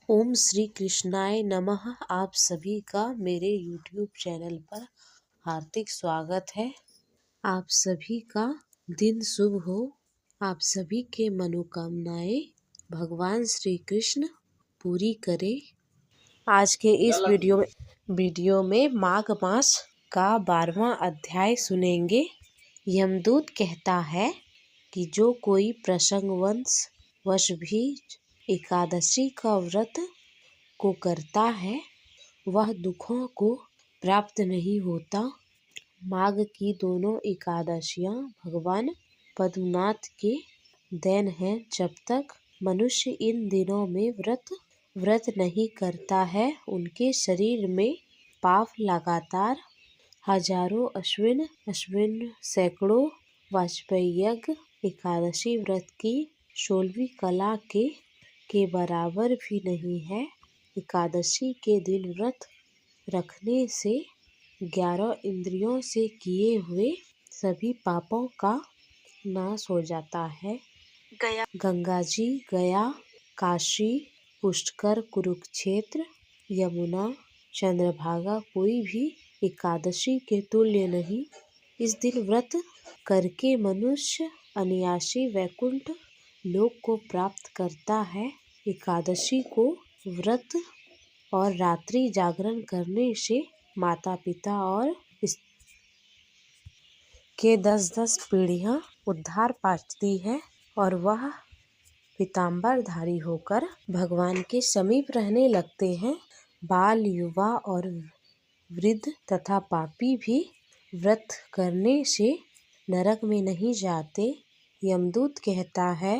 ओम श्री कृष्णाय नमः। आप सभी का मेरे YouTube चैनल पर हार्दिक स्वागत है। आप सभी का दिन शुभ हो। आप सभी के मनोकामनाएं भगवान श्री कृष्ण पूरी करे। आज के इस वीडियो में माघ मास का 12वां अध्याय सुनेंगे। यमदूत कहता है कि जो कोई प्रसंगवश भी एकादशी का व्रत को करता है वह दुखों को प्राप्त नहीं होता। माघ की दोनों एकादशियां भगवान पद्मनाथ के देन हैं। जब तक मनुष्य इन दिनों में व्रत नहीं करता है उनके शरीर में पाप लगातार हजारों अश्विन सैकड़ों वाजपेयी यज्ञ एकादशी व्रत की 16वीं कला के बराबर भी नहीं है। एकादशी के दिन व्रत रखने से 11 इंद्रियों से किए हुए सभी पापों का नाश हो जाता है। गंगा जी, गया, काशी, पुष्कर, कुरुक्षेत्र, यमुना, चंद्रभागा कोई भी एकादशी के तुल्य नहीं। इस दिन व्रत करके मनुष्य अनायासी वैकुंठ लोक को प्राप्त करता है। एकादशी को व्रत और रात्रि जागरण करने से माता पिता और के 10-10 पीढ़ियां उद्धार पाती है और वह पीताम्बरधारी होकर भगवान के समीप रहने लगते हैं। बाल, युवा और वृद्ध तथा पापी भी व्रत करने से नरक में नहीं जाते। यमदूत कहता है,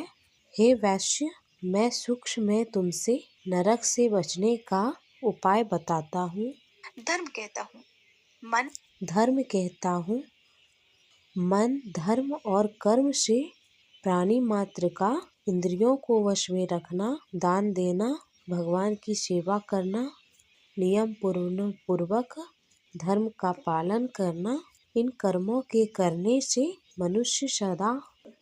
हे वैश्य, मैं सूक्ष्म में तुमसे नरक से बचने का उपाय बताता हूँ। धर्म कहता हूँ मन, धर्म और कर्म से प्राणी मात्र का इंद्रियों को वश में रखना, दान देना, भगवान की सेवा करना, नियम पूर्वक धर्म का पालन करना, इन कर्मों के करने से मनुष्य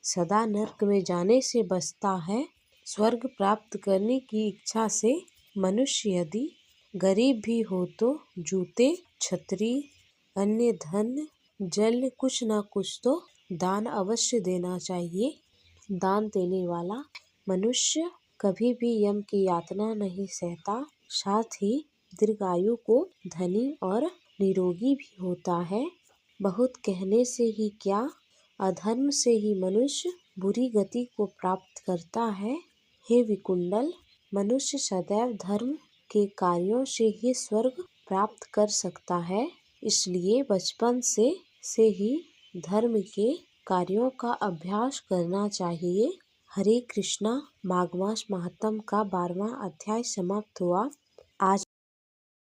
सदा नरक में जाने से बचता है। स्वर्ग प्राप्त करने की इच्छा से मनुष्य यदि गरीब भी हो तो जूते, छतरी, अन्य धन, जल कुछ न कुछ तो दान अवश्य देना चाहिए। दान देने वाला मनुष्य कभी भी यम की यातना नहीं सहता, साथ ही दीर्घायु को धनी और निरोगी भी होता है। बहुत कहने से ही क्या, अधर्म से ही मनुष्य बुरी गति को प्राप्त करता है। हे विकुंडल, मनुष्य सदैव धर्म के कार्यों से ही स्वर्ग प्राप्त कर सकता है। इसलिए बचपन से ही धर्म के कार्यों का अभ्यास करना चाहिए। हरे कृष्णा। माघ मास महात्म का 12वां अध्याय समाप्त हुआ।